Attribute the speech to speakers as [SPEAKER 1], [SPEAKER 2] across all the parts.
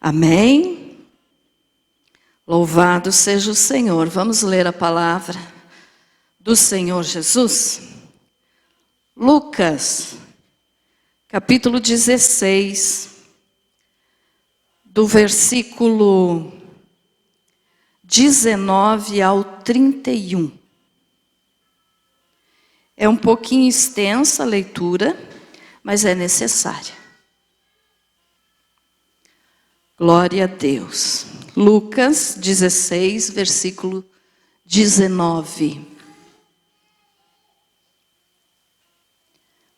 [SPEAKER 1] Amém? Louvado seja o Senhor. Vamos ler a palavra do Senhor Jesus. Lucas, capítulo 16, do versículo 19 ao 31. É um pouquinho extensa a leitura, mas é necessária. Glória a Deus. Lucas 16, versículo 19.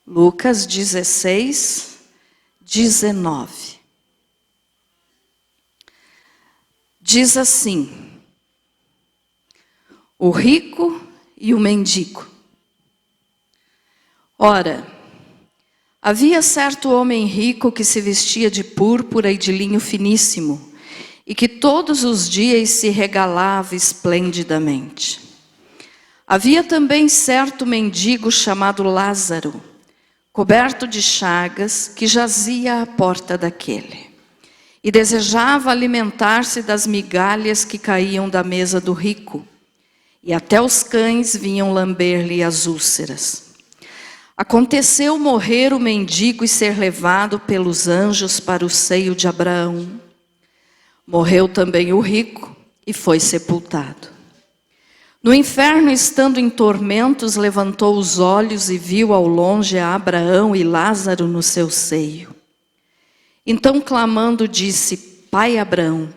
[SPEAKER 1] Lucas 16, 19. Diz assim: o rico e o mendigo. Ora, havia certo homem rico que se vestia de púrpura e de linho finíssimo, e que todos os dias se regalava esplendidamente. Havia também certo mendigo chamado Lázaro, coberto de chagas, que jazia à porta daquele, e desejava alimentar-se das migalhas que caíam da mesa do rico, e até os cães vinham lamber-lhe as úlceras. Aconteceu morrer o mendigo e ser levado pelos anjos para o seio de Abraão. Morreu também o rico e foi sepultado. No inferno, estando em tormentos, levantou os olhos e viu ao longe a Abraão e Lázaro no seu seio. Então, clamando, disse: Pai Abraão,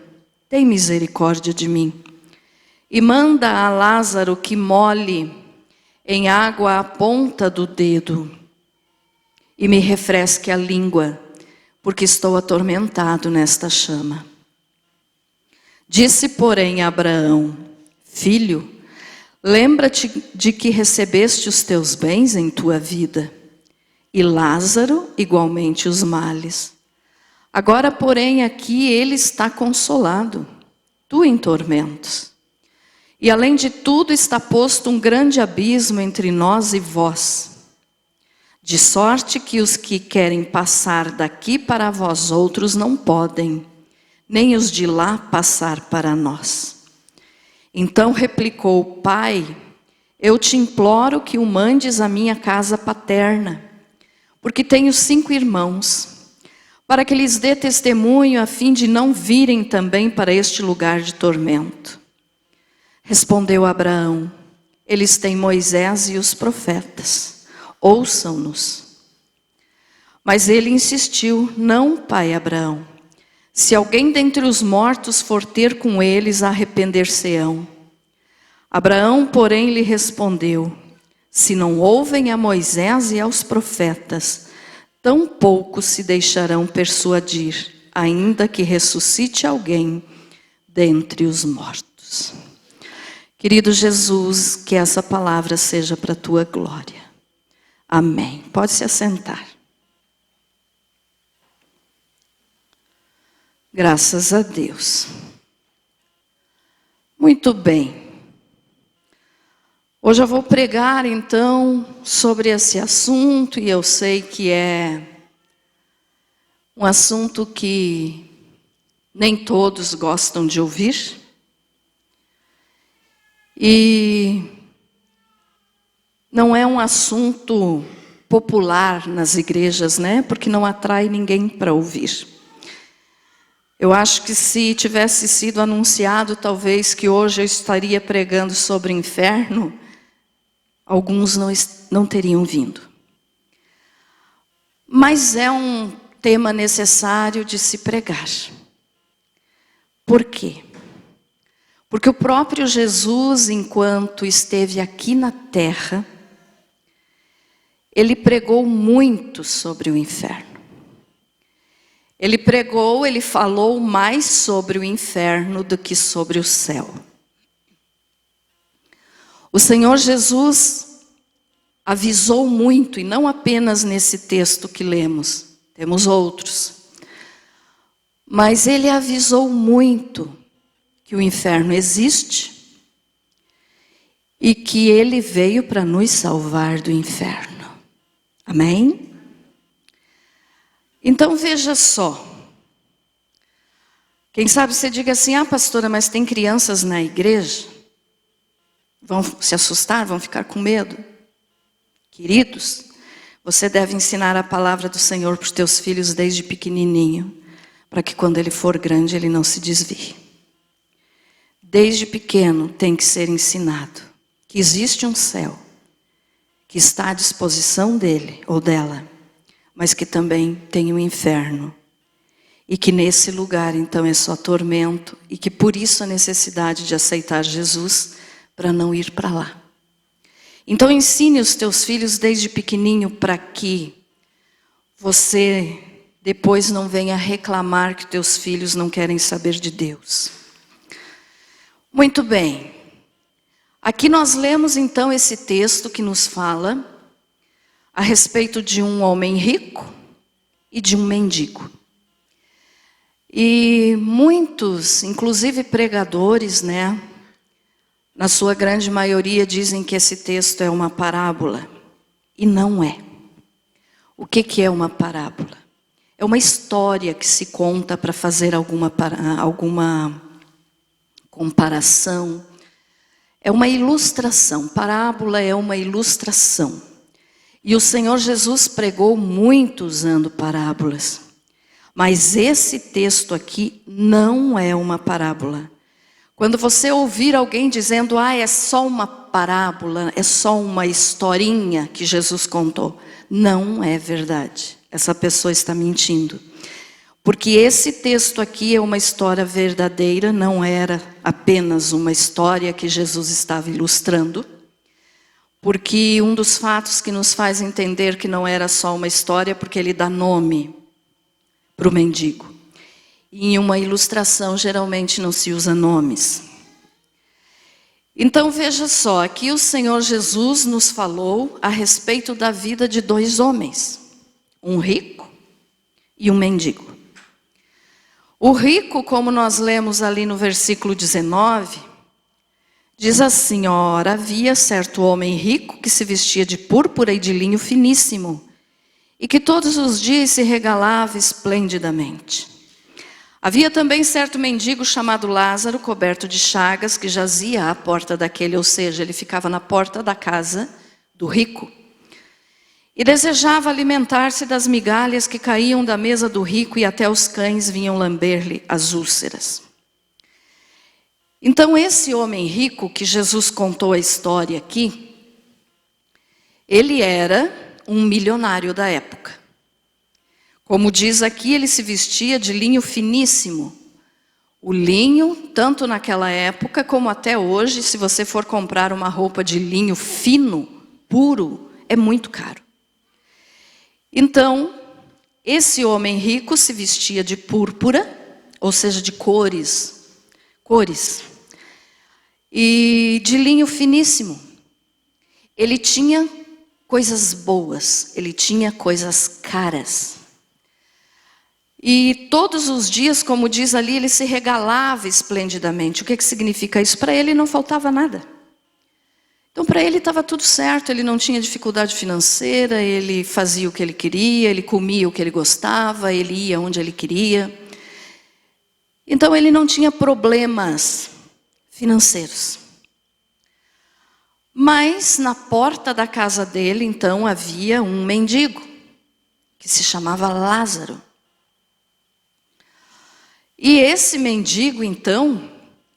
[SPEAKER 1] tem misericórdia de mim, e manda a Lázaro que molhe em água a ponta do dedo e me refresque a língua, porque estou atormentado nesta chama. Disse, porém, Abraão: Filho, lembra-te de que recebeste os teus bens em tua vida, e Lázaro igualmente os males. Agora, porém, aqui ele está consolado, tu em tormentos. E além de tudo está posto um grande abismo entre nós e vós, de sorte que os que querem passar daqui para vós outros não podem, nem os de lá passar para nós. Então replicou: Pai, eu te imploro que o mandes à minha casa paterna, porque tenho 5 irmãos, para que lhes dê testemunho, a fim de não virem também para este lugar de tormento. Respondeu Abraão: eles têm Moisés e os profetas, ouçam-nos. Mas ele insistiu: não, pai Abraão, se alguém dentre os mortos for ter com eles, arrepender-se-ão. Abraão, porém, lhe respondeu: se não ouvem a Moisés e aos profetas, tão pouco se deixarão persuadir, ainda que ressuscite alguém dentre os mortos. Querido Jesus, que essa palavra seja para a tua glória. Amém. Pode se assentar. Graças a Deus. Muito bem. Hoje eu vou pregar então sobre esse assunto, e eu sei que é um assunto que nem todos gostam de ouvir. E não é um assunto popular nas igrejas, né? Porque não atrai ninguém para ouvir. Eu acho que se tivesse sido anunciado, talvez que hoje eu estaria pregando sobre o inferno, alguns não teriam vindo. Mas é um tema necessário de se pregar. Por quê? Porque o próprio Jesus, enquanto esteve aqui na terra, ele pregou muito sobre o inferno. Ele falou mais sobre o inferno do que sobre o céu. O Senhor Jesus avisou muito, e não apenas nesse texto que lemos, temos outros. Mas ele avisou muito que o inferno existe e que ele veio para nos salvar do inferno. Amém? Então veja só. Quem sabe você diga assim, pastora, mas tem crianças na igreja? Vão se assustar, vão ficar com medo? Queridos, você deve ensinar a palavra do Senhor para os teus filhos desde pequenininho, para que quando ele for grande ele não se desvie. Desde pequeno tem que ser ensinado que existe um céu, que está à disposição dele ou dela, mas que também tem um inferno. E que nesse lugar, então, é só tormento. E que por isso a necessidade de aceitar Jesus para não ir para lá. Então ensine os teus filhos desde pequenininho para que você depois não venha reclamar que teus filhos não querem saber de Deus. Muito bem. Aqui nós lemos então esse texto que nos fala a respeito de um homem rico e de um mendigo. E muitos, inclusive pregadores, na sua grande maioria dizem que esse texto é uma parábola. E não é. O que é uma parábola? É uma história que se conta para fazer alguma comparação. É uma ilustração. Parábola é uma ilustração. E o Senhor Jesus pregou muito usando parábolas. Mas esse texto aqui não é uma parábola. Quando você ouvir alguém dizendo, é só uma parábola, é só uma historinha que Jesus contou, não é verdade. Essa pessoa está mentindo. Porque esse texto aqui é uma história verdadeira, não era apenas uma história que Jesus estava ilustrando. Porque um dos fatos que nos faz entender que não era só uma história, porque ele dá nome para o mendigo. E em uma ilustração, geralmente não se usa nomes. Então veja só, aqui o Senhor Jesus nos falou a respeito da vida de dois homens. Um rico e um mendigo. O rico, como nós lemos ali no versículo 19, diz assim, ora, havia certo homem rico que se vestia de púrpura e de linho finíssimo, e que todos os dias se regalava esplendidamente. Havia também certo mendigo chamado Lázaro, coberto de chagas, que jazia à porta daquele, ou seja, ele ficava na porta da casa do rico. E desejava alimentar-se das migalhas que caíam da mesa do rico, e até os cães vinham lamber-lhe as úlceras. Então esse homem rico, que Jesus contou a história aqui, ele era um milionário da época. Como diz aqui, ele se vestia de linho finíssimo. O linho, tanto naquela época como até hoje, se você for comprar uma roupa de linho fino, puro, é muito caro. Então, esse homem rico se vestia de púrpura, ou seja, de cores, e de linho finíssimo. Ele tinha coisas boas, ele tinha coisas caras. E todos os dias, como diz ali, ele se regalava esplendidamente. O que significa isso? Para ele não faltava nada. Então para ele estava tudo certo, ele não tinha dificuldade financeira, ele fazia o que ele queria, ele comia o que ele gostava, ele ia onde ele queria. Então ele não tinha problemas financeiros. Mas na porta da casa dele, então, havia um mendigo, que se chamava Lázaro. E esse mendigo, então,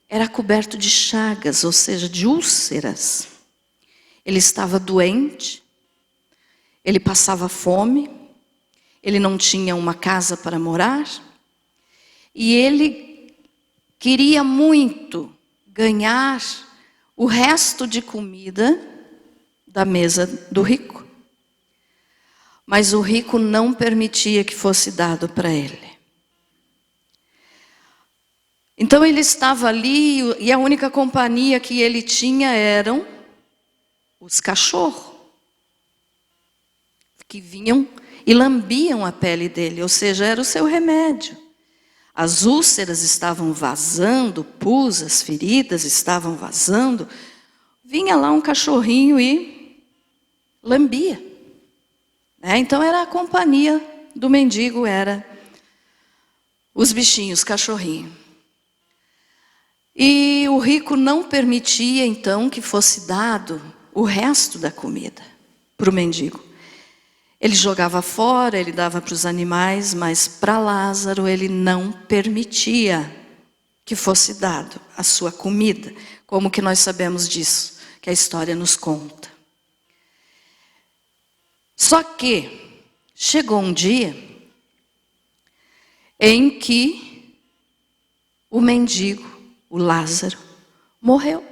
[SPEAKER 1] era coberto de chagas, ou seja, de úlceras. Ele estava doente, ele passava fome, ele não tinha uma casa para morar, e ele queria muito ganhar o resto de comida da mesa do rico. Mas o rico não permitia que fosse dado para ele. Então ele estava ali e a única companhia que ele tinha eram os cachorros, que vinham e lambiam a pele dele, ou seja, era o seu remédio. As úlceras estavam vazando, pus, as feridas estavam vazando. Vinha lá um cachorrinho e lambia. Então era a companhia do mendigo, era os bichinhos, cachorrinho. E o rico não permitia, então, que fosse dado o resto da comida para o mendigo. Ele jogava fora, ele dava para os animais, mas para Lázaro ele não permitia que fosse dado a sua comida. Como que nós sabemos disso? Que a história nos conta. Só que chegou um dia em que o mendigo, o Lázaro, morreu.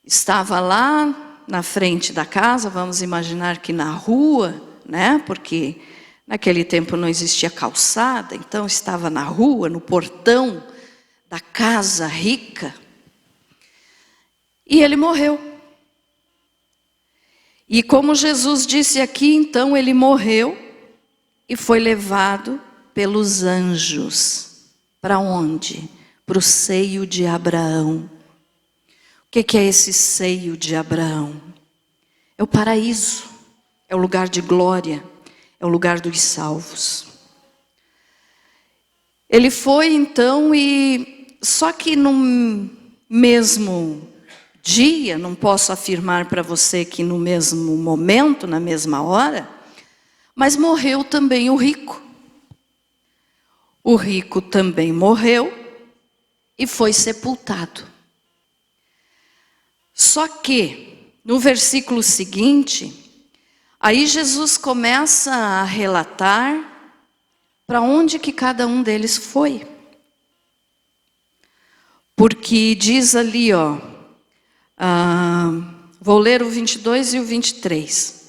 [SPEAKER 1] Estava lá na frente da casa, vamos imaginar que na rua, né? Porque naquele tempo não existia calçada, então estava na rua, no portão da casa rica. E ele morreu. E como Jesus disse aqui, então ele morreu e foi levado pelos anjos. Para onde? Para o seio de Abraão. O que é esse seio de Abraão? É o paraíso, é o lugar de glória, é o lugar dos salvos. Ele foi então só que no mesmo dia, não posso afirmar para você que no mesmo momento, na mesma hora, mas morreu também o rico. O rico também morreu e foi sepultado. Só que, no versículo seguinte, aí Jesus começa a relatar para onde que cada um deles foi. Porque diz ali, vou ler o 22 e o 23.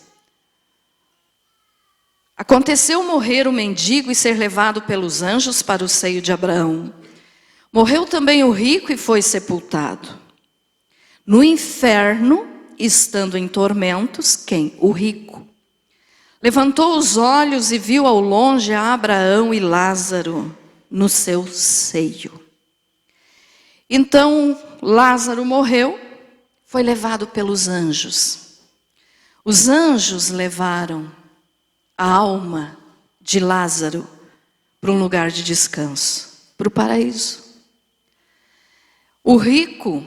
[SPEAKER 1] Aconteceu morrer o mendigo e ser levado pelos anjos para o seio de Abraão. Morreu também o rico e foi sepultado. No inferno, estando em tormentos, quem? O rico. Levantou os olhos e viu ao longe a Abraão e Lázaro no seu seio. Então, Lázaro morreu, foi levado pelos anjos. Os anjos levaram a alma de Lázaro para um lugar de descanso, para o paraíso. O rico,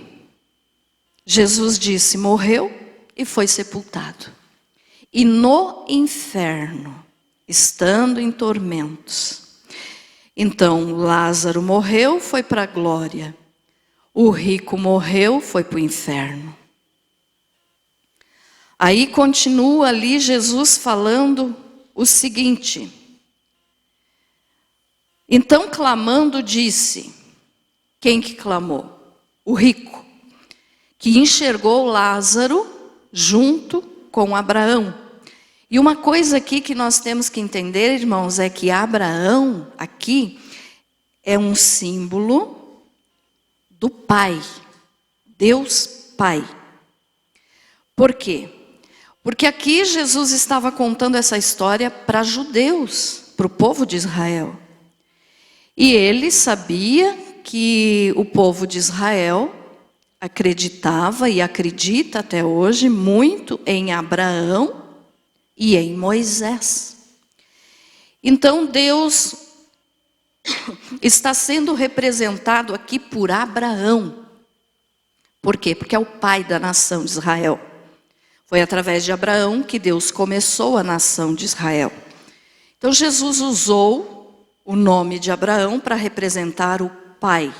[SPEAKER 1] Jesus disse, morreu e foi sepultado. E no inferno, estando em tormentos. Então, Lázaro morreu, foi para a glória. O rico morreu, foi para o inferno. Aí continua ali Jesus falando o seguinte. Então, clamando, disse, quem que clamou? O rico, que enxergou Lázaro junto com Abraão. E uma coisa aqui que nós temos que entender, irmãos, é que Abraão aqui é um símbolo do Pai, Deus Pai. Por quê? Porque aqui Jesus estava contando essa história para judeus, para o povo de Israel. E ele sabia que o povo de Israel acreditava e acredita até hoje muito em Abraão e em Moisés. Então Deus está sendo representado aqui por Abraão. Por quê? Porque é o pai da nação de Israel. Foi através de Abraão que Deus começou a nação de Israel. Então Jesus usou o nome de Abraão para representar o pai.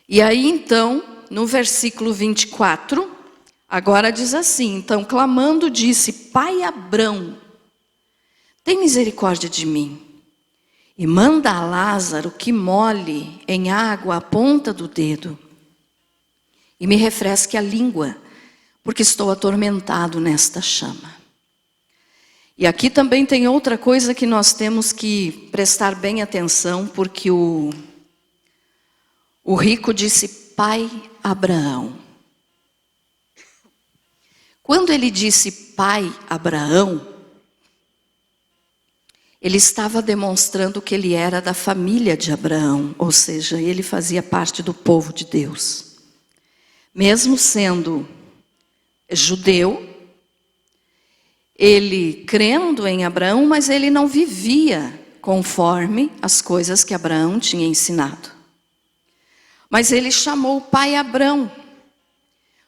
[SPEAKER 1] E aí então, no versículo 24, agora diz assim, então clamando disse, Pai Abrão, tem misericórdia de mim. E manda a Lázaro que molhe em água a ponta do dedo. E me refresque a língua, porque estou atormentado nesta chama. E aqui também tem outra coisa que nós temos que prestar bem atenção, porque o rico disse, Pai Abraão. Quando ele disse Pai Abraão, ele estava demonstrando que ele era da família de Abraão, ou seja, ele fazia parte do povo de Deus. Mesmo sendo judeu, ele crendo em Abraão, mas ele não vivia conforme as coisas que Abraão tinha ensinado. Mas ele chamou o pai Abrão.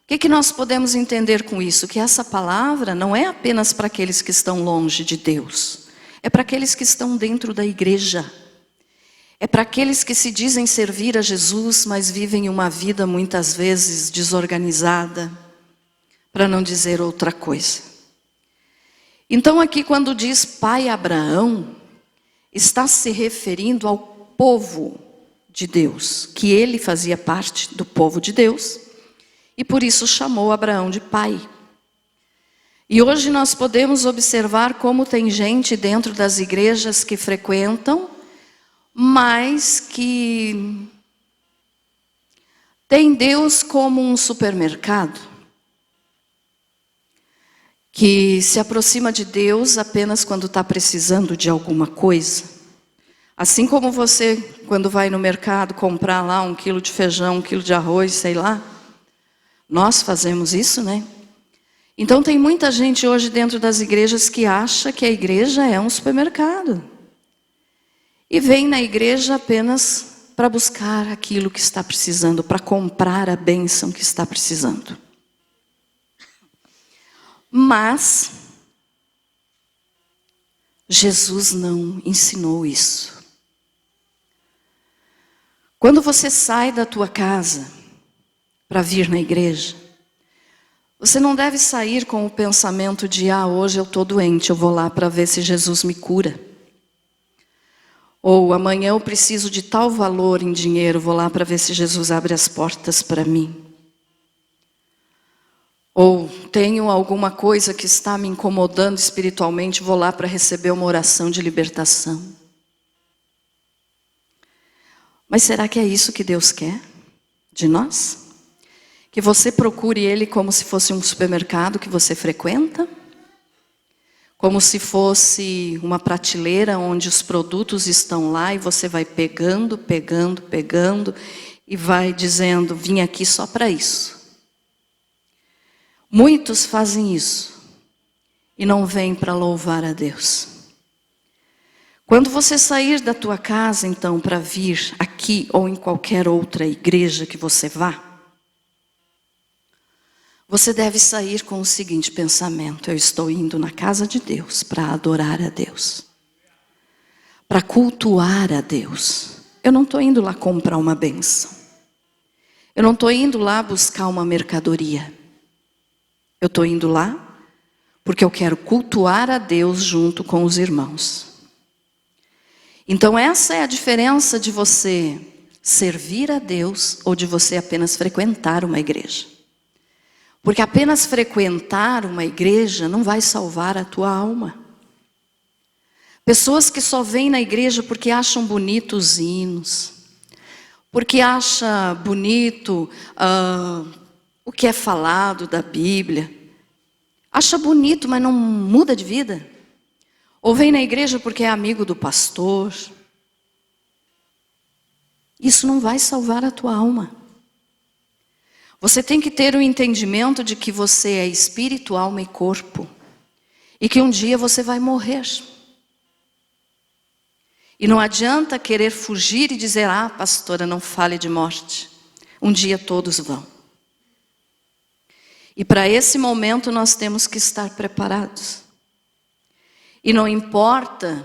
[SPEAKER 1] O que nós podemos entender com isso? Que essa palavra não é apenas para aqueles que estão longe de Deus. É para aqueles que estão dentro da igreja. É para aqueles que se dizem servir a Jesus, mas vivem uma vida muitas vezes desorganizada, para não dizer outra coisa. Então aqui quando diz pai Abraão, está se referindo ao povo de Deus, que ele fazia parte do povo de Deus, e por isso chamou Abraão de pai. E hoje nós podemos observar como tem gente dentro das igrejas que frequentam, mas que tem Deus como um supermercado, que se aproxima de Deus apenas quando está precisando de alguma coisa. Assim como você, quando vai no mercado comprar lá 1 quilo de feijão, 1 quilo de arroz, sei lá. Nós fazemos isso, né? Então tem muita gente hoje dentro das igrejas que acha que a igreja é um supermercado. E vem na igreja apenas para buscar aquilo que está precisando, para comprar a bênção que está precisando. Mas Jesus não ensinou isso. Quando você sai da tua casa para vir na igreja, você não deve sair com o pensamento de hoje eu estou doente, eu vou lá para ver se Jesus me cura. Ou amanhã eu preciso de tal valor em dinheiro, vou lá para ver se Jesus abre as portas para mim. Ou tenho alguma coisa que está me incomodando espiritualmente, vou lá para receber uma oração de libertação. Mas será que é isso que Deus quer de nós? Que você procure Ele como se fosse um supermercado que você frequenta? Como se fosse uma prateleira onde os produtos estão lá e você vai pegando, pegando, pegando e vai dizendo, vim aqui só para isso. Muitos fazem isso e não vêm para louvar a Deus. Quando você sair da tua casa, então, para vir aqui ou em qualquer outra igreja que você vá, você deve sair com o seguinte pensamento: eu estou indo na casa de Deus para adorar a Deus, para cultuar a Deus. Eu não estou indo lá comprar uma bênção. Eu não estou indo lá buscar uma mercadoria. Eu estou indo lá porque eu quero cultuar a Deus junto com os irmãos. Então essa é a diferença de você servir a Deus ou de você apenas frequentar uma igreja. Porque apenas frequentar uma igreja não vai salvar a tua alma. Pessoas que só vêm na igreja porque acham bonitos os hinos, porque acham bonito o que é falado da Bíblia. Acha bonito, mas não muda de vida. Ou vem na igreja porque é amigo do pastor. Isso não vai salvar a tua alma. Você tem que ter o entendimento de que você é espírito, alma e corpo. E que um dia você vai morrer. E não adianta querer fugir e dizer, pastora, não fale de morte. Um dia todos vão. E para esse momento nós temos que estar preparados. E não importa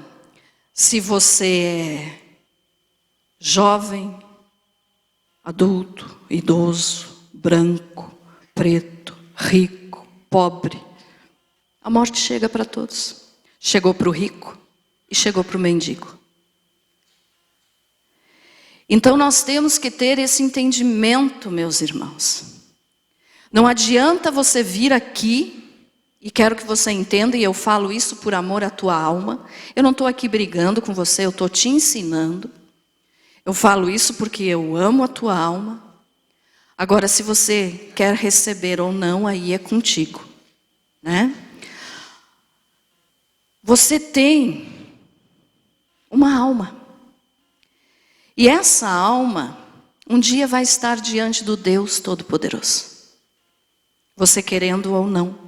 [SPEAKER 1] se você é jovem, adulto, idoso, branco, preto, rico, pobre. A morte chega para todos. Chegou para o rico e chegou para o mendigo. Então nós temos que ter esse entendimento, meus irmãos. Não adianta você vir aqui, e quero que você entenda, e eu falo isso por amor à tua alma. Eu não estou aqui brigando com você, eu estou te ensinando. Eu falo isso porque eu amo a tua alma. Agora, se você quer receber ou não, aí é contigo, né? Você tem uma alma. E essa alma, um dia vai estar diante do Deus Todo-Poderoso. Você querendo ou não.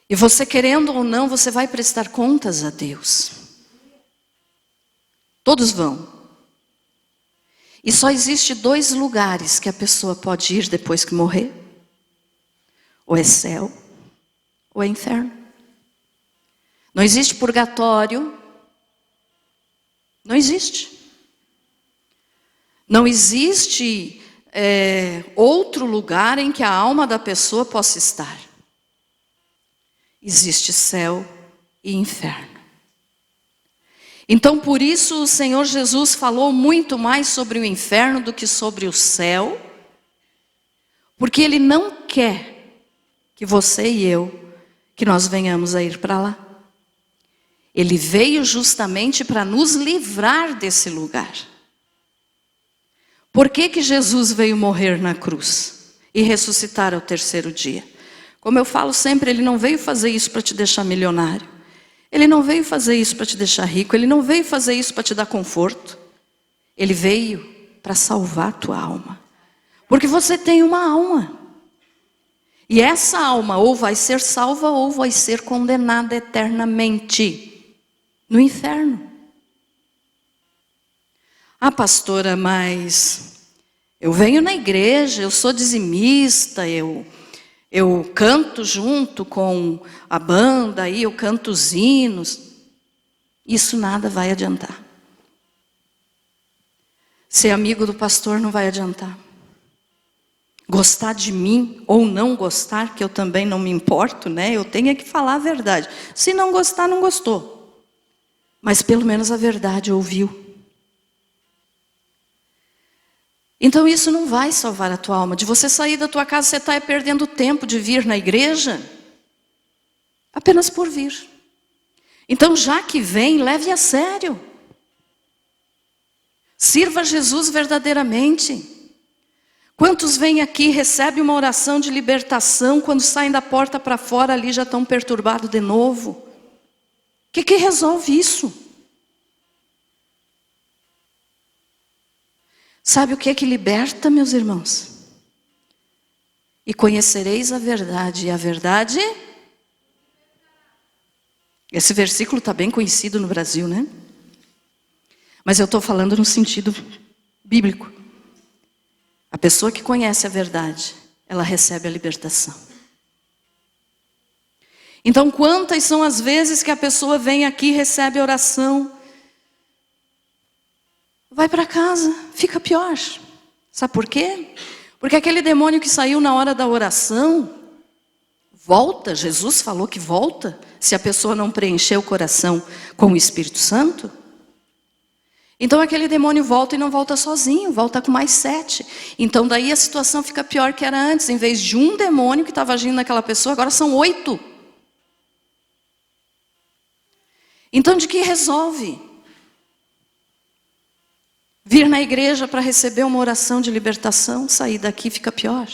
[SPEAKER 1] E você querendo ou não, você vai prestar contas a Deus. Todos vão. E só existe 2 lugares que a pessoa pode ir depois que morrer. Ou é céu, ou é inferno. Não existe purgatório. Não existe. Não existe outro lugar em que a alma da pessoa possa estar. Existe céu e inferno. Então, por isso, o Senhor Jesus falou muito mais sobre o inferno do que sobre o céu, porque Ele não quer que você e eu, que nós venhamos a ir para lá. Ele veio justamente para nos livrar desse lugar. Por que Jesus veio morrer na cruz e ressuscitar ao 3º dia? Como eu falo sempre, Ele não veio fazer isso para te deixar milionário. Ele não veio fazer isso para te deixar rico. Ele não veio fazer isso para te dar conforto. Ele veio para salvar a tua alma. Porque você tem uma alma. E essa alma ou vai ser salva ou vai ser condenada eternamente no inferno. Ah, pastora, mas eu venho na igreja, eu sou dizimista, eu canto junto com a banda, aí eu canto os hinos. Isso nada vai adiantar. Ser amigo do pastor não vai adiantar. Gostar de mim ou não gostar, que eu também não me importo, né? Eu tenho que falar a verdade. Se não gostar, não gostou. Mas pelo menos a verdade ouviu. Então isso não vai salvar a tua alma. De você sair da tua casa, você está perdendo tempo de vir na igreja, apenas por vir. Então já que vem, leve a sério. Sirva Jesus verdadeiramente. Quantos vêm aqui, recebem uma oração de libertação, quando saem da porta para fora ali já estão perturbados de novo? O que resolve isso? Sabe o que liberta, meus irmãos? E conhecereis a verdade, e a verdade... Esse versículo está bem conhecido no Brasil, né? Mas eu estou falando no sentido bíblico. A pessoa que conhece a verdade, ela recebe a libertação. Então, quantas são as vezes que a pessoa vem aqui, recebe a oração, vai para casa, fica pior. Sabe por quê? Porque aquele demônio que saiu na hora da oração, volta. Jesus falou que volta, se a pessoa não preencher o coração com o Espírito Santo. Então aquele demônio volta e não volta sozinho, volta com mais 7. Então daí a situação fica pior que era antes. Em vez de um demônio que estava agindo naquela pessoa, agora são 8. Então de que resolve? Vir na igreja para receber uma oração de libertação, sair daqui fica pior.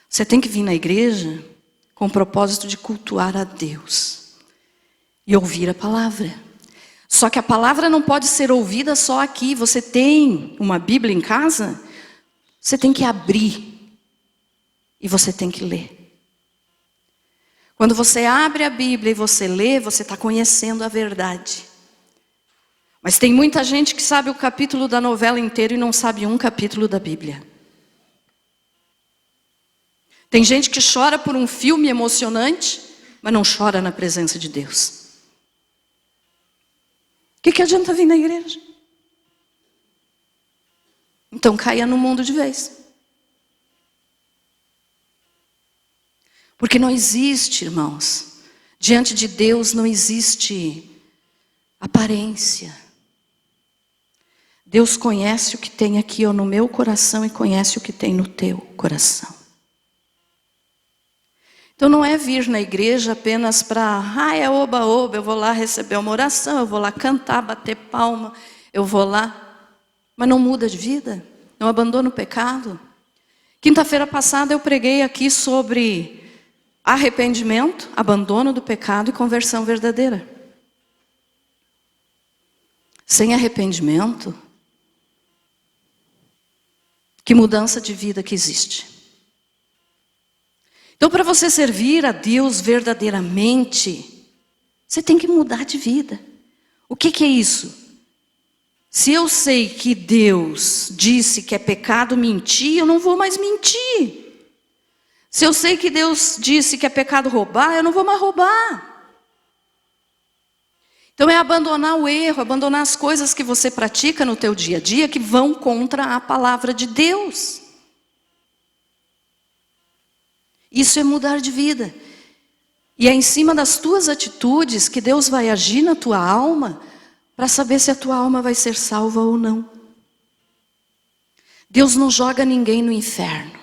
[SPEAKER 1] Você tem que vir na igreja com o propósito de cultuar a Deus e ouvir a palavra. Só que a palavra não pode ser ouvida só aqui. Você tem uma Bíblia em casa? Você tem que abrir e você tem que ler. Quando você abre a Bíblia e você lê, você está conhecendo a verdade. Mas tem muita gente que sabe o capítulo da novela inteiro e não sabe um capítulo da Bíblia. Tem gente que chora por um filme emocionante, mas não chora na presença de Deus. O que adianta vir na igreja? Então caia no mundo de vez. Porque não existe, irmãos, diante de Deus não existe aparência. Deus conhece o que tem aqui no meu coração e conhece o que tem no teu coração. Então não é vir na igreja apenas para, é oba-oba, eu vou lá receber uma oração, eu vou lá cantar, bater palma, eu vou lá. Mas não muda de vida, não abandona o pecado. Quinta-feira passada eu preguei aqui sobre arrependimento, abandono do pecado e conversão verdadeira. Sem arrependimento, que mudança de vida que existe? Então, para você servir a Deus verdadeiramente, você tem que mudar de vida. O que é isso? Se eu sei que Deus disse que é pecado mentir, eu não vou mais mentir. Se eu sei que Deus disse que é pecado roubar, eu não vou mais roubar. Então é abandonar o erro, abandonar as coisas que você pratica no teu dia a dia que vão contra a palavra de Deus. Isso é mudar de vida. E é em cima das tuas atitudes que Deus vai agir na tua alma para saber se a tua alma vai ser salva ou não. Deus não joga ninguém no inferno.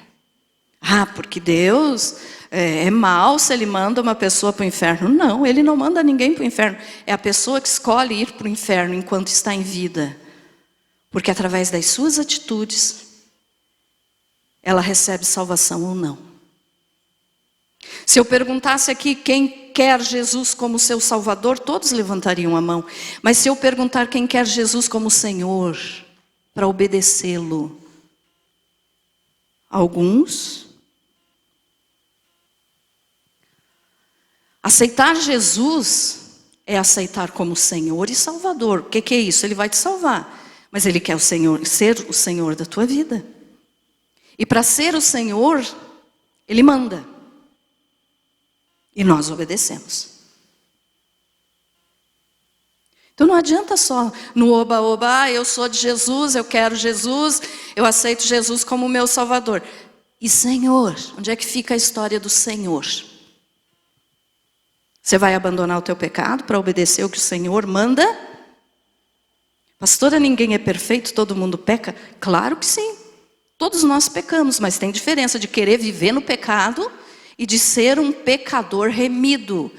[SPEAKER 1] Ah, porque Deus é mau se Ele manda uma pessoa para o inferno. Não, Ele não manda ninguém para o inferno. É a pessoa que escolhe ir para o inferno enquanto está em vida. Porque através das suas atitudes, ela recebe salvação ou não. Se eu perguntasse aqui quem quer Jesus como seu Salvador, todos levantariam a mão. Mas se eu perguntar quem quer Jesus como Senhor, para obedecê-lo, alguns. Aceitar Jesus é aceitar como Senhor e Salvador. O que é isso? Ele vai te salvar, mas Ele quer ser o Senhor da tua vida. E para ser o Senhor, Ele manda. E nós obedecemos. Então não adianta só no oba-oba, eu sou de Jesus, eu quero Jesus, eu aceito Jesus como meu Salvador. E Senhor, onde é que fica a história do Senhor? Você vai abandonar o teu pecado para obedecer o que o Senhor manda? Pastora, ninguém é perfeito, todo mundo peca? Claro que sim. Todos nós pecamos, mas tem diferença de querer viver no pecado e de ser um pecador remido.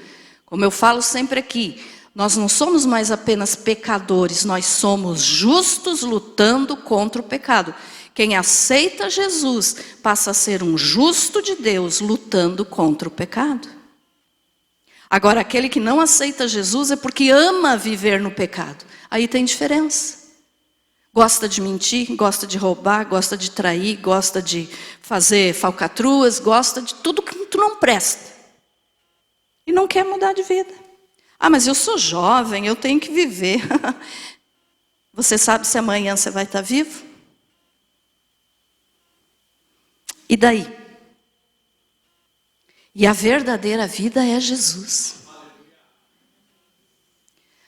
[SPEAKER 1] Como eu falo sempre aqui, nós não somos mais apenas pecadores, nós somos justos lutando contra o pecado. Quem aceita Jesus passa a ser um justo de Deus lutando contra o pecado. Agora, aquele que não aceita Jesus é porque ama viver no pecado. Aí tem diferença. Gosta de mentir, gosta de roubar, gosta de trair, gosta de fazer falcatruas, gosta de tudo que tu não presta. E não quer mudar de vida. Ah, mas eu sou jovem, eu tenho que viver. Você sabe se amanhã você vai estar vivo? E daí? E a verdadeira vida é Jesus.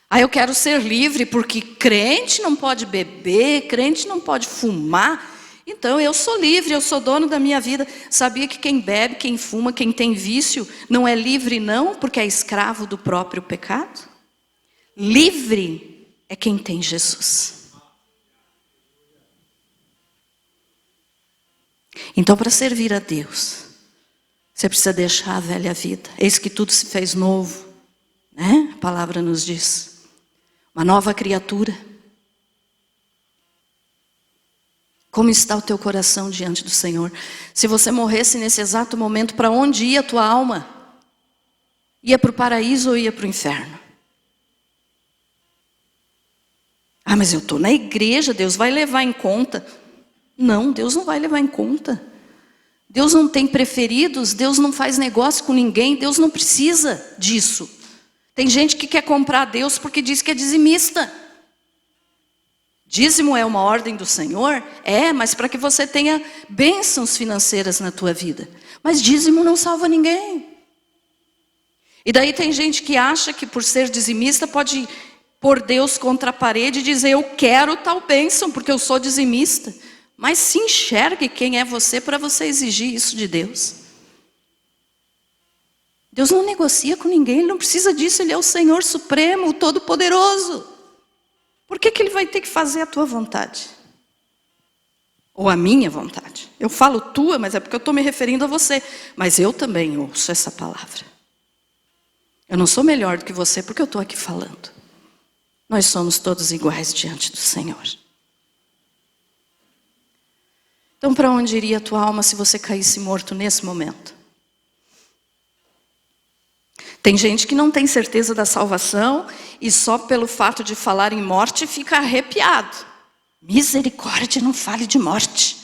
[SPEAKER 1] Ah, eu quero ser livre porque crente não pode beber, crente não pode fumar. Então eu sou livre, eu sou dono da minha vida. Sabia que quem bebe, quem fuma, quem tem vício, não é livre não, porque é escravo do próprio pecado? Livre é quem tem Jesus. Então, para servir a Deus, você precisa deixar a velha vida. Eis que tudo se fez novo, né? A palavra nos diz. Uma nova criatura. Como está o teu coração diante do Senhor? Se você morresse nesse exato momento, para onde ia a tua alma? Ia para o paraíso ou ia para o inferno? Ah, mas eu estou na igreja, Deus vai levar em conta. Não, Deus não vai levar em conta. Deus não tem preferidos, Deus não faz negócio com ninguém, Deus não precisa disso. Tem gente que quer comprar Deus porque diz que é dizimista. Dízimo é uma ordem do Senhor? É, mas para que você tenha bênçãos financeiras na tua vida. Mas dízimo não salva ninguém. E daí tem gente que acha que por ser dizimista pode pôr Deus contra a parede e dizer eu quero tal bênção porque eu sou dizimista. Mas se enxergue quem é você para você exigir isso de Deus. Deus não negocia com ninguém, Ele não precisa disso, Ele é o Senhor Supremo, o Todo-Poderoso. Por que Ele vai ter que fazer a tua vontade? Ou a minha vontade? Eu falo tua, mas é porque eu estou me referindo a você. Mas eu também ouço essa palavra. Eu não sou melhor do que você porque eu estou aqui falando. Nós somos todos iguais diante do Senhor. Então, para onde iria a tua alma se você caísse morto nesse momento? Tem gente que não tem certeza da salvação e só pelo fato de falar em morte fica arrepiado. Misericórdia, não fale de morte.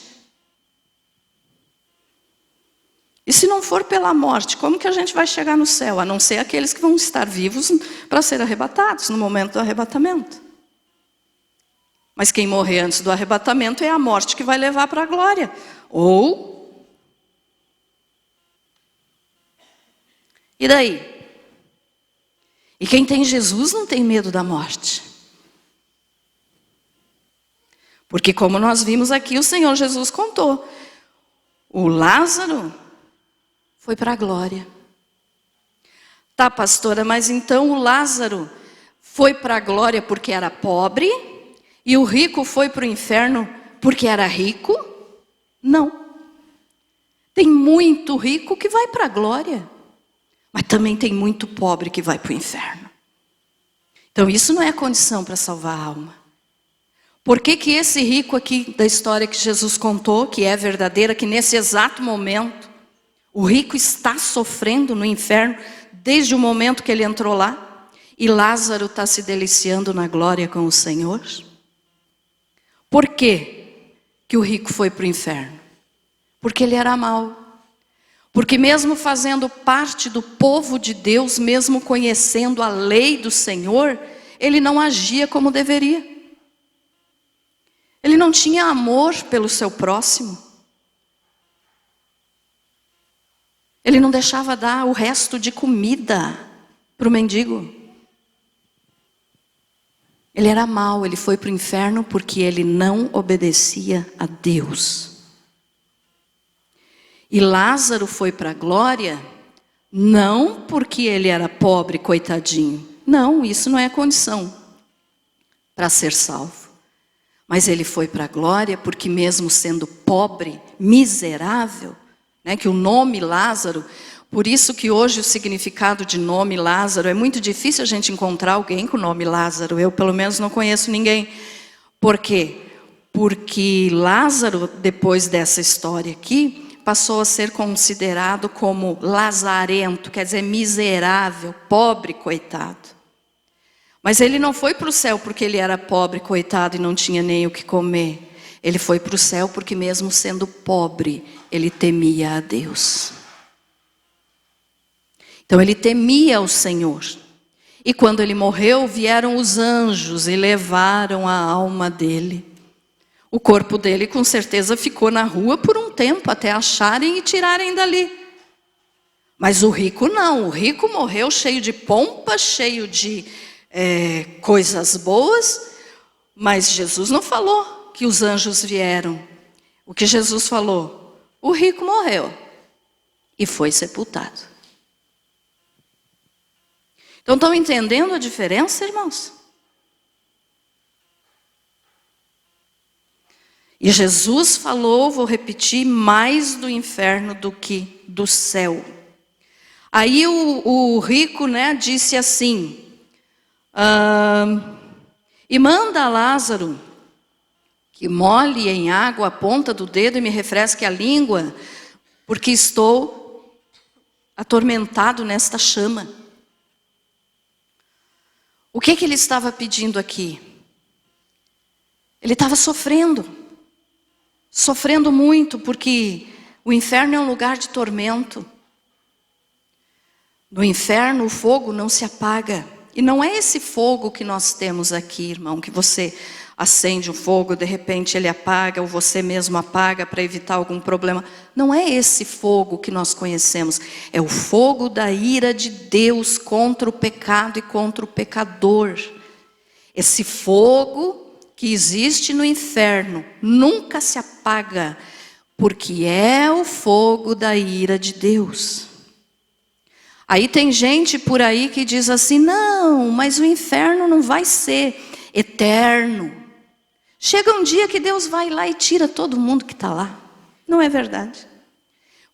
[SPEAKER 1] se não for pela morte, como que a gente vai chegar no céu? A não ser aqueles que vão estar vivos para ser arrebatados no momento do arrebatamento. Mas quem morrer antes do arrebatamento é a morte que vai levar para a glória. E daí? E quem tem Jesus não tem medo da morte. Porque como nós vimos aqui, o Senhor Jesus contou. O Lázaro foi para a glória. Tá, pastora, mas então o Lázaro foi para a glória porque era pobre e o rico foi para o inferno porque era rico? Não. Tem muito rico que vai para a glória, mas também tem muito pobre que vai para o inferno. Então isso não é condição para salvar a alma. Por que que esse rico aqui da história que Jesus contou, que é verdadeira, que nesse exato momento o rico está sofrendo no inferno desde o momento que ele entrou lá, e Lázaro está se deliciando na glória com o Senhor? Por que que o rico foi para o inferno? Porque ele era mau. Porque mesmo fazendo parte do povo de Deus, mesmo conhecendo a lei do Senhor, ele não agia como deveria. Ele não tinha amor pelo seu próximo. Ele não deixava dar o resto de comida para o mendigo. Ele era mau, ele foi para o inferno porque ele não obedecia a Deus. E Lázaro foi para a glória, não porque ele era pobre, coitadinho. Não, isso não é condição para ser salvo. Mas ele foi para a glória porque mesmo sendo pobre, miserável, né, que o nome Lázaro, por isso que hoje o significado de nome Lázaro, é muito difícil a gente encontrar alguém com o nome Lázaro. Eu pelo menos não conheço ninguém. Por quê? Porque Lázaro, depois dessa história aqui, passou a ser considerado como lazarento, quer dizer miserável, pobre, coitado. Mas ele não foi para o céu porque ele era pobre, coitado, e não tinha nem o que comer. Ele foi para o céu porque mesmo sendo pobre, ele temia a Deus. Então ele temia o Senhor. E quando ele morreu, vieram os anjos e levaram a alma dele. O corpo dele com certeza ficou na rua por um tempo, até acharem e tirarem dali. Mas o rico não, o rico morreu cheio de pompa, cheio de coisas boas, mas Jesus não falou que os anjos vieram. O que Jesus falou? O rico morreu e foi sepultado. Então estão entendendo a diferença, irmãos? E Jesus falou, vou repetir, mais do inferno do que do céu. Aí o rico, né, disse assim, e manda a Lázaro que molhe em água a ponta do dedo e me refresque a língua, porque estou atormentado nesta chama. O que ele estava pedindo aqui? Ele estava sofrendo muito, porque o inferno é um lugar de tormento. No inferno o fogo não se apaga. E não é esse fogo que nós temos aqui, irmão, que você acende um fogo, de repente ele apaga, ou você mesmo apaga para evitar algum problema. Não é esse fogo que nós conhecemos. É o fogo da ira de Deus contra o pecado e contra o pecador. Esse fogo que existe no inferno nunca se apaga, porque é o fogo da ira de Deus. Aí tem gente por aí que diz assim, não, mas o inferno não vai ser eterno. Chega um dia que Deus vai lá e tira todo mundo que está lá. Não é verdade.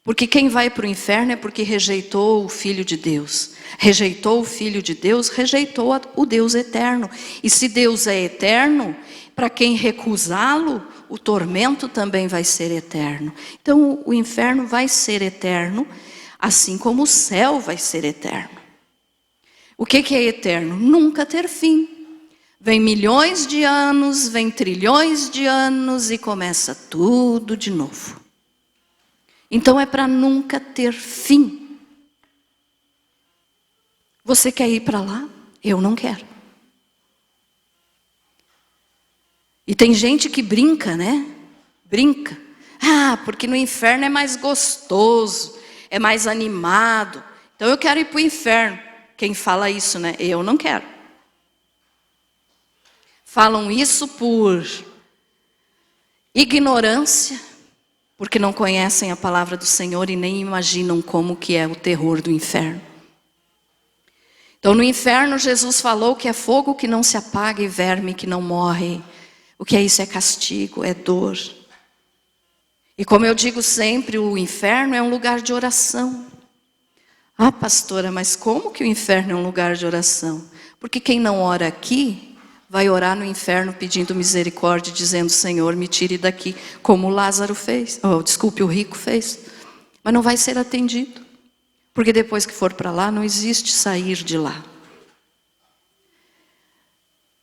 [SPEAKER 1] Porque quem vai para o inferno é porque rejeitou o Filho de Deus. Rejeitou o Filho de Deus, rejeitou o Deus eterno. E se Deus é eterno, para quem recusá-lo, o tormento também vai ser eterno. Então o inferno vai ser eterno, assim como o céu vai ser eterno. O que é eterno? Nunca ter fim. Vem milhões de anos, vem trilhões de anos e começa tudo de novo. Então é para nunca ter fim. Você quer ir para lá? Eu não quero. E tem gente que brinca, né? Brinca. Porque no inferno é mais gostoso, é mais animado. Então eu quero ir para o inferno. Quem fala isso, né? Eu não quero. Falam isso por ignorância, porque não conhecem a palavra do Senhor e nem imaginam como que é o terror do inferno. Então no inferno Jesus falou que é fogo que não se apaga e verme que não morre. O que é isso? É castigo, é dor. E como eu digo sempre, o inferno é um lugar de oração. Pastora, mas como que o inferno é um lugar de oração? Porque quem não ora aqui, vai orar no inferno pedindo misericórdia, dizendo, Senhor, me tire daqui, como o Lázaro fez. O rico fez. Mas não vai ser atendido. Porque depois que for para lá, não existe sair de lá.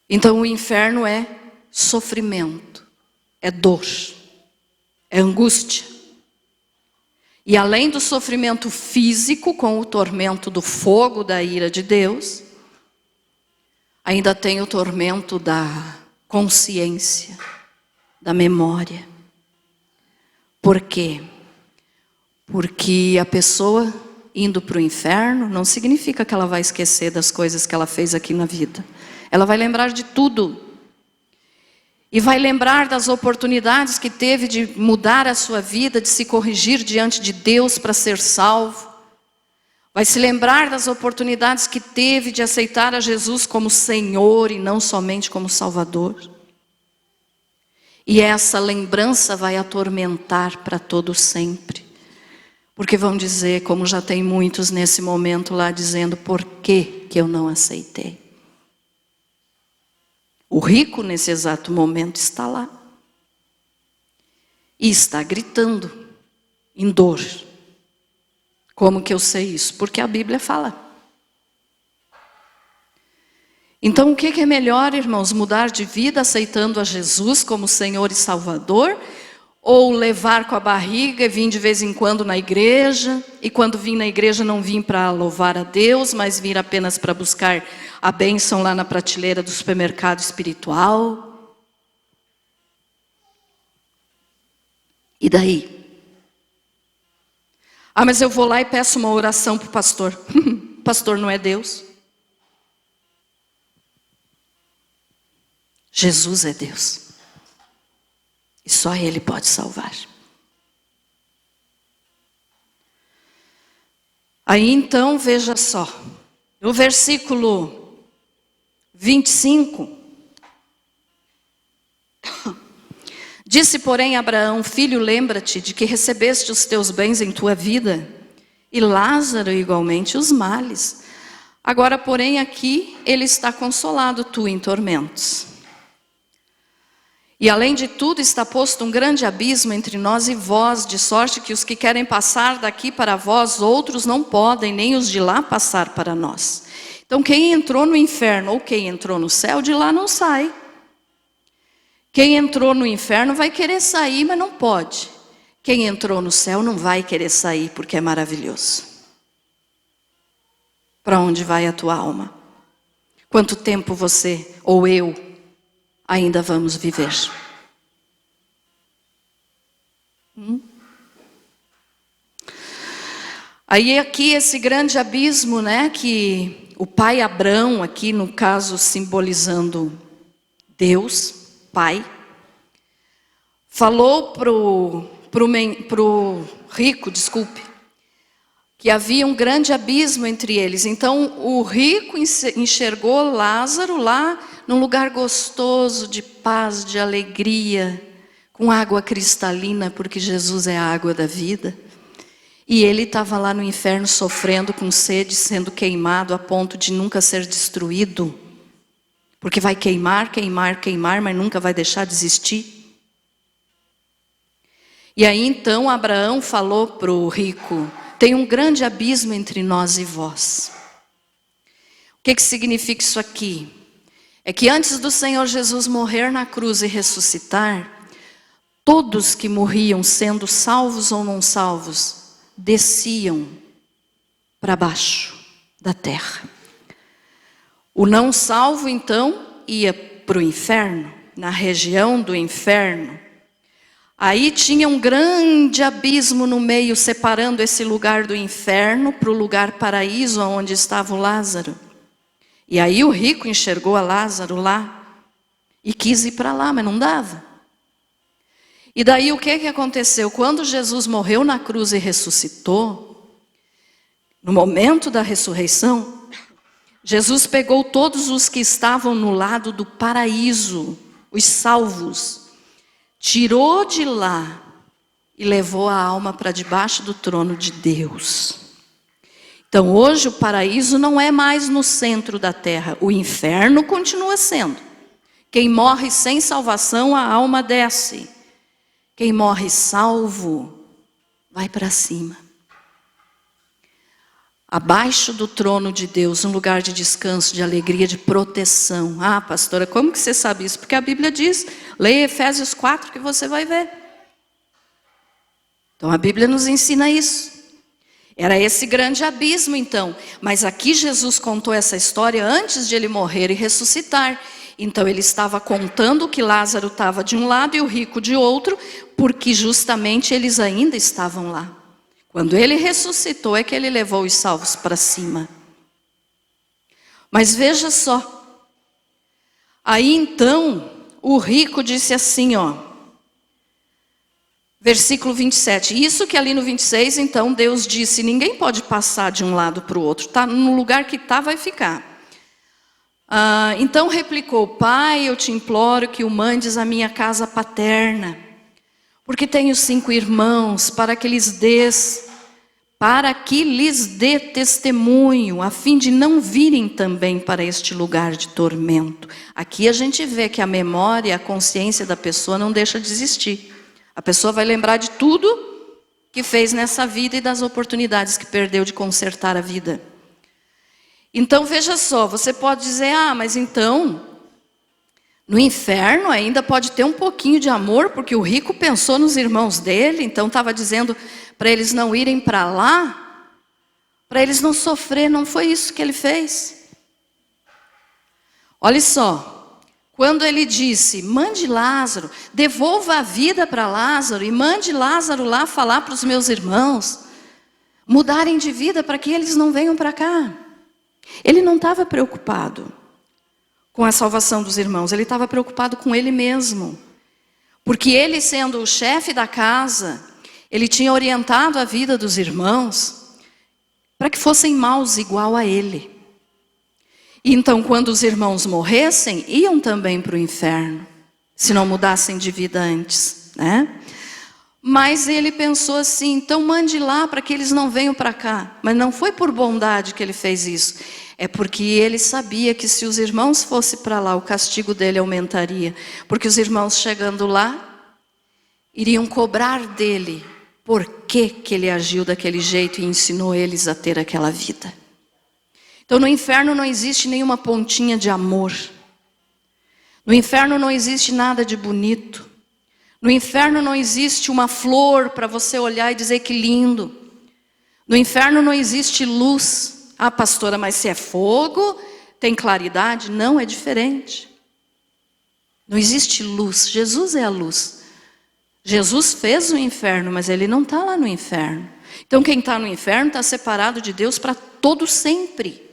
[SPEAKER 1] Então o inferno é sofrimento, é dor, é angústia. E além do sofrimento físico, com o tormento do fogo da ira de Deus, ainda tem o tormento da consciência, da memória. Por quê? Porque a pessoa indo para o inferno não significa que ela vai esquecer das coisas que ela fez aqui na vida. Ela vai lembrar de tudo. E vai lembrar das oportunidades que teve de mudar a sua vida, de se corrigir diante de Deus para ser salvo. Vai se lembrar das oportunidades que teve de aceitar a Jesus como Senhor e não somente como Salvador. E essa lembrança vai atormentar para todo sempre. Porque vão dizer, como já tem muitos nesse momento lá, dizendo, por que eu não aceitei? O rico, nesse exato momento, está lá. E está gritando, em dor. Como que eu sei isso? Porque a Bíblia fala. Então, o que é melhor, irmãos? Mudar de vida aceitando a Jesus como Senhor e Salvador? Ou levar com a barriga e vir de vez em quando na igreja? E quando vim na igreja não vim para louvar a Deus, mas vir apenas para buscar a bênção lá na prateleira do supermercado espiritual? E daí? Mas eu vou lá e peço uma oração para o pastor. Pastor não é Deus. Jesus é Deus. E só Ele pode salvar. Aí então, veja só. No versículo 25. Disse, porém, Abraão, filho, lembra-te de que recebeste os teus bens em tua vida, e Lázaro igualmente os males. Agora, porém, aqui ele está consolado, tu em tormentos. E além de tudo está posto um grande abismo entre nós e vós, de sorte que os que querem passar daqui para vós, outros não podem, nem os de lá passar para nós. Então quem entrou no inferno ou quem entrou no céu, de lá não sai. Quem entrou no inferno vai querer sair, mas não pode. Quem entrou no céu não vai querer sair, porque é maravilhoso. Para onde vai a tua alma? Quanto tempo você ou eu ainda vamos viver? Aí aqui esse grande abismo, né, que o pai Abrão, aqui no caso simbolizando Deus, Pai, falou pro rico, que havia um grande abismo entre eles. Então o rico enxergou Lázaro lá num lugar gostoso, de paz, de alegria, com água cristalina, porque Jesus é a água da vida. E ele estava lá no inferno sofrendo com sede, sendo queimado a ponto de nunca ser destruído. Porque vai queimar, queimar, queimar, mas nunca vai deixar de existir. E aí então Abraão falou para o rico, tem um grande abismo entre nós e vós. O que significa isso aqui? É que antes do Senhor Jesus morrer na cruz e ressuscitar, todos que morriam, sendo salvos ou não salvos, desciam para baixo da terra. O não salvo, então, ia para o inferno, na região do inferno. Aí tinha um grande abismo no meio, separando esse lugar do inferno para o lugar paraíso, onde estava o Lázaro. E aí o rico enxergou a Lázaro lá e quis ir para lá, mas não dava. E daí o que aconteceu? Quando Jesus morreu na cruz e ressuscitou, no momento da ressurreição, Jesus pegou todos os que estavam no lado do paraíso, os salvos, tirou de lá e levou a alma para debaixo do trono de Deus. Então hoje o paraíso não é mais no centro da terra, o inferno continua sendo. Quem morre sem salvação, a alma desce. Quem morre salvo, vai para cima. Abaixo do trono de Deus, um lugar de descanso, de alegria, de proteção. Ah, pastora, como que você sabe isso? Porque a Bíblia diz, leia Efésios 4 que você vai ver. Então a Bíblia nos ensina isso. Era esse grande abismo então. Mas aqui Jesus contou essa história antes de ele morrer e ressuscitar. Então ele estava contando que Lázaro estava de um lado e o rico de outro, porque justamente eles ainda estavam lá. Quando ele ressuscitou é que ele levou os salvos para cima. Mas veja só. Aí então o rico disse assim, versículo 27. Isso que ali no 26, então Deus disse, ninguém pode passar de um lado para o outro. Tá, no lugar que está vai ficar. Então replicou, Pai, eu te imploro que o mandes à minha casa paterna, porque tenho 5 irmãos, para que lhes dê testemunho, a fim de não virem também para este lugar de tormento. Aqui a gente vê que a memória, a consciência da pessoa não deixa de existir. A pessoa vai lembrar de tudo que fez nessa vida e das oportunidades que perdeu de consertar a vida. Então veja só, você pode dizer, mas então, no inferno ainda pode ter um pouquinho de amor, porque o rico pensou nos irmãos dele, então estava dizendo para eles não irem para lá, para eles não sofrer, não foi isso que ele fez. Olha só, quando ele disse, mande Lázaro, devolva a vida para Lázaro e mande Lázaro lá falar para os meus irmãos, mudarem de vida para que eles não venham para cá. Ele não estava preocupado com a salvação dos irmãos, ele estava preocupado com ele mesmo. Porque ele, sendo o chefe da casa, ele tinha orientado a vida dos irmãos para que fossem maus igual a ele. E então, quando os irmãos morressem, iam também para o inferno, se não mudassem de vida antes, né? Mas ele pensou assim, então mande lá para que eles não venham para cá. Mas não foi por bondade que ele fez isso. É porque ele sabia que se os irmãos fossem para lá, o castigo dele aumentaria. Porque os irmãos chegando lá, iriam cobrar dele por que ele agiu daquele jeito e ensinou eles a ter aquela vida. Então no inferno não existe nenhuma pontinha de amor. No inferno não existe nada de bonito. No inferno não existe uma flor para você olhar e dizer que lindo. No inferno não existe luz. Ah, pastora, mas se é fogo, tem claridade? Não, é diferente. Não existe luz. Jesus é a luz. Jesus fez o inferno, mas ele não está lá no inferno. Então quem está no inferno está separado de Deus para todo sempre.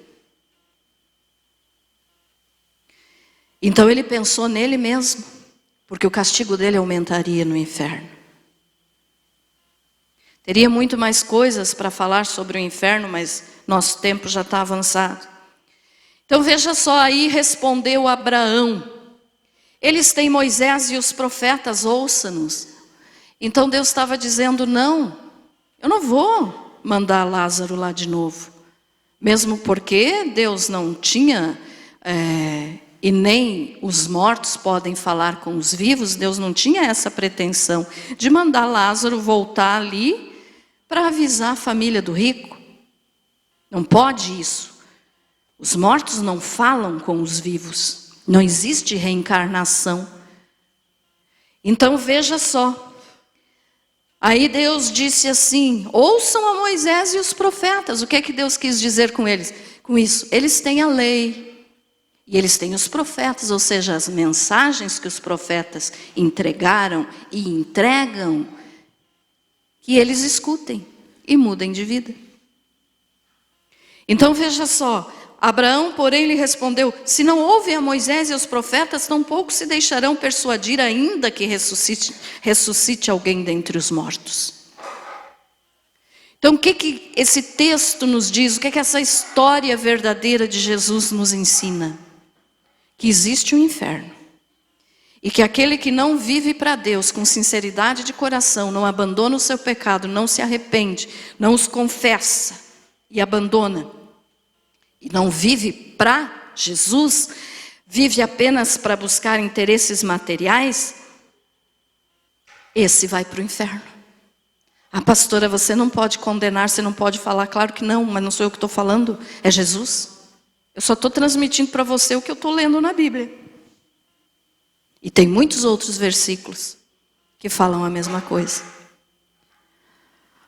[SPEAKER 1] Então ele pensou nele mesmo, porque o castigo dele aumentaria no inferno. Teria muito mais coisas para falar sobre o inferno, mas nosso tempo já está avançado. Então veja só, aí respondeu Abraão, eles têm Moisés e os profetas, ouça-nos. Então Deus estava dizendo, não, eu não vou mandar Lázaro lá de novo. Mesmo porque Deus não tinha, e nem os mortos podem falar com os vivos, Deus não tinha essa pretensão de mandar Lázaro voltar ali para avisar a família do rico. Não pode isso. Os mortos não falam com os vivos. Não existe reencarnação. Então veja só. Aí Deus disse assim: ouçam a Moisés e os profetas. O que é que Deus quis dizer com eles? Com isso, eles têm a lei e eles têm os profetas, ou seja, as mensagens que os profetas entregaram e entregam, que eles escutem e mudem de vida. Então veja só, Abraão, porém, lhe respondeu: se não ouvem a Moisés e aos profetas, tampouco se deixarão persuadir, ainda que ressuscite alguém dentre os mortos. Então o que esse texto nos diz? O que essa história verdadeira de Jesus nos ensina? Que existe um inferno. E que aquele que não vive para Deus com sinceridade de coração, não abandona o seu pecado, não se arrepende, não os confessa e abandona, e não vive para Jesus, vive apenas para buscar interesses materiais, esse vai para o inferno. Ah, pastora, você não pode condenar, você não pode falar. Claro que não, mas não sou eu que estou falando, é Jesus. Eu só estou transmitindo para você o que eu estou lendo na Bíblia. E tem muitos outros versículos que falam a mesma coisa.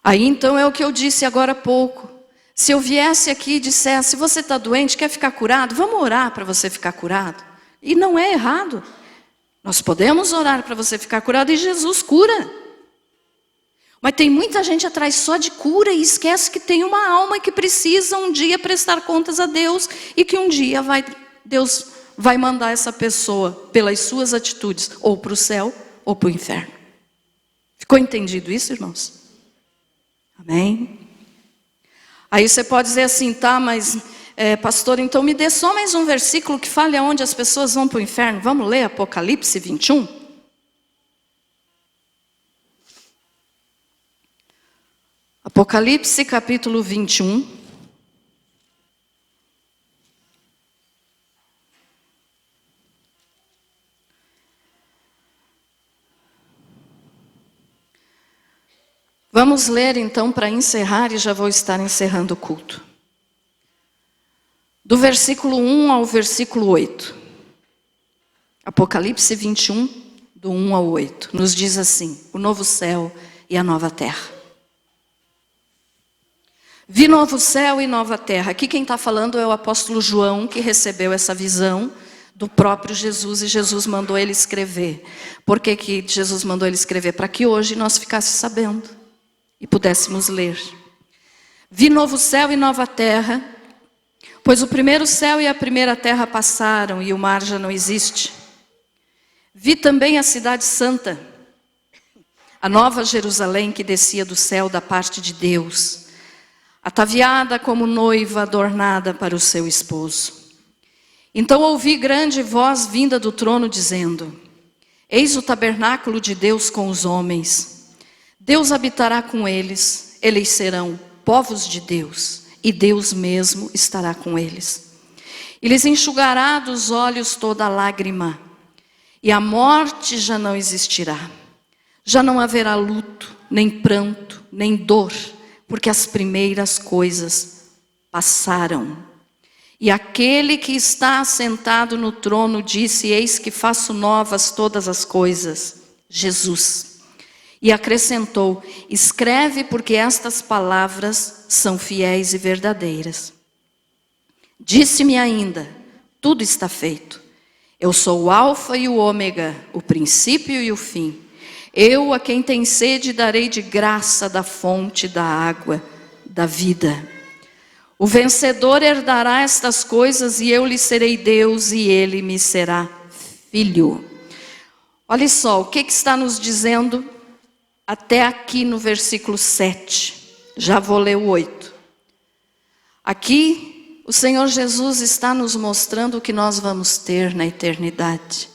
[SPEAKER 1] Aí então é o que eu disse agora há pouco. Se eu viesse aqui e dissesse: você está doente, quer ficar curado? Vamos orar para você ficar curado. E não é errado. Nós podemos orar para você ficar curado e Jesus cura. Mas tem muita gente atrás só de cura e esquece que tem uma alma que precisa um dia prestar contas a Deus e que um dia Deus vai mandar essa pessoa, pelas suas atitudes, ou para o céu ou para o inferno. Ficou entendido isso, irmãos? Amém? Aí você pode dizer assim: tá, mas pastor, então me dê só mais um versículo que fale aonde as pessoas vão para o inferno. Vamos ler Apocalipse 21? Apocalipse capítulo 21. Vamos ler então para encerrar, e já vou estar encerrando o culto. Do versículo 1 ao versículo 8. Apocalipse 21, do 1 ao 8. Nos diz assim: o novo céu e a nova terra. Vi novo céu e nova terra. Aqui quem está falando é o apóstolo João, que recebeu essa visão do próprio Jesus, e Jesus mandou ele escrever. Por que que Jesus mandou ele escrever? Para que hoje nós ficássemos sabendo e pudéssemos ler. Vi novo céu e nova terra, pois o primeiro céu e a primeira terra passaram e o mar já não existe. Vi também a cidade santa, a nova Jerusalém, que descia do céu da parte de Deus, ataviada como noiva adornada para o seu esposo. Então ouvi grande voz vinda do trono dizendo: eis o tabernáculo de Deus com os homens. Deus habitará com eles, eles serão povos de Deus, e Deus mesmo estará com eles. E lhes enxugará dos olhos toda lágrima, e a morte já não existirá. Já não haverá luto, nem pranto, nem dor, porque as primeiras coisas passaram. E aquele que está assentado no trono disse: eis que faço novas todas as coisas. Jesus. E acrescentou: escreve, porque estas palavras são fiéis e verdadeiras. Disse-me ainda: tudo está feito. Eu sou o alfa e o ômega, o princípio e o fim. Eu, a quem tem sede, darei de graça da fonte da água da vida. O vencedor herdará estas coisas, e eu lhe serei Deus, e ele me será filho. Olha só, o que está nos dizendo até aqui no versículo 7. Já vou ler o 8. Aqui, o Senhor Jesus está nos mostrando o que nós vamos ter na eternidade.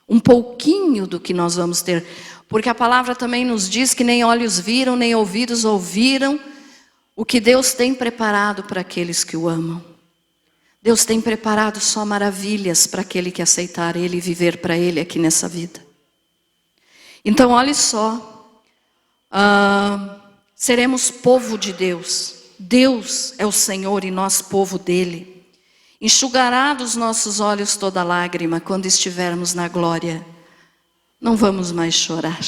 [SPEAKER 1] Um pouquinho do que nós vamos ter. Porque a palavra também nos diz que nem olhos viram, nem ouvidos ouviram o que Deus tem preparado para aqueles que o amam. Deus tem preparado só maravilhas para aquele que aceitar Ele e viver para Ele aqui nessa vida. Então, olhe só. Seremos povo de Deus. Deus é o Senhor e nós povo dele. Enxugará dos nossos olhos toda lágrima quando estivermos na glória não vamos mais chorar.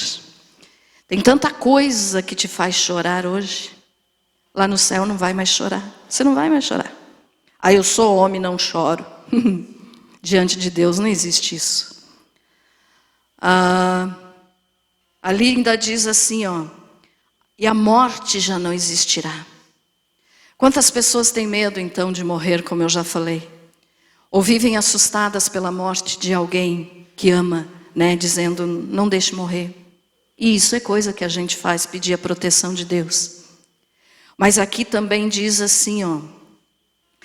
[SPEAKER 1] Tem tanta coisa que te faz chorar hoje. Lá no céu não vai mais chorar. Você não vai mais chorar. Ah, eu sou homem, não choro. Diante de Deus não existe isso. Ali ainda diz assim, ó, e a morte já não existirá. Quantas pessoas têm medo então de morrer, como eu já falei? Ou vivem assustadas pela morte de alguém que ama, né, dizendo, não deixe morrer. E isso é coisa que a gente faz, pedir a proteção de Deus. Mas aqui também diz assim, ó,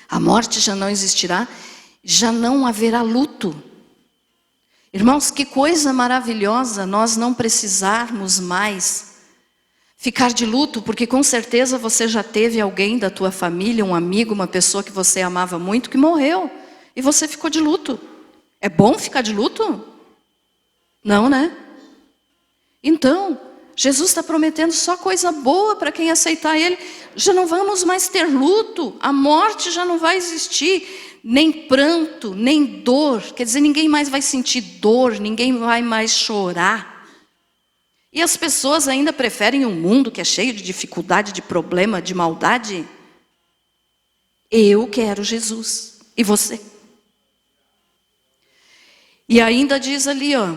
[SPEAKER 1] a morte já não existirá, já não haverá luto. Irmãos, que coisa maravilhosa nós não precisarmos mais ficar de luto, porque com certeza você já teve alguém da tua família, um amigo, uma pessoa que você amava muito, que morreu, e você ficou de luto. É bom ficar de luto? Não, né? Então, Jesus está prometendo só coisa boa para quem aceitar Ele. Já não vamos mais ter luto, a morte já não vai existir. Nem pranto, nem dor. Quer dizer, ninguém mais vai sentir dor, ninguém vai mais chorar. E as pessoas ainda preferem um mundo que é cheio de dificuldade, de problema, de maldade. Eu quero Jesus. E você? E ainda diz ali, ó,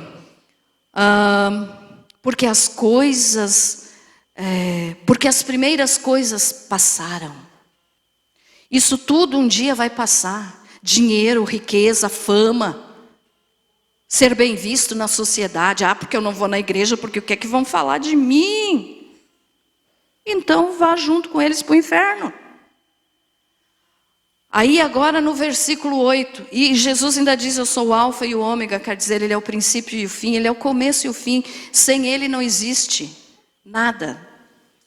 [SPEAKER 1] porque as primeiras coisas passaram. Isso tudo um dia vai passar. Dinheiro, riqueza, fama. Ser bem visto na sociedade. Ah, porque eu não vou na igreja, porque o que é que vão falar de mim? Então vá junto com eles para o inferno. Aí agora no versículo 8. E Jesus ainda diz, eu sou o alfa e o ômega. Quer dizer, Ele é o princípio e o fim. Ele é o começo e o fim. Sem Ele não existe nada.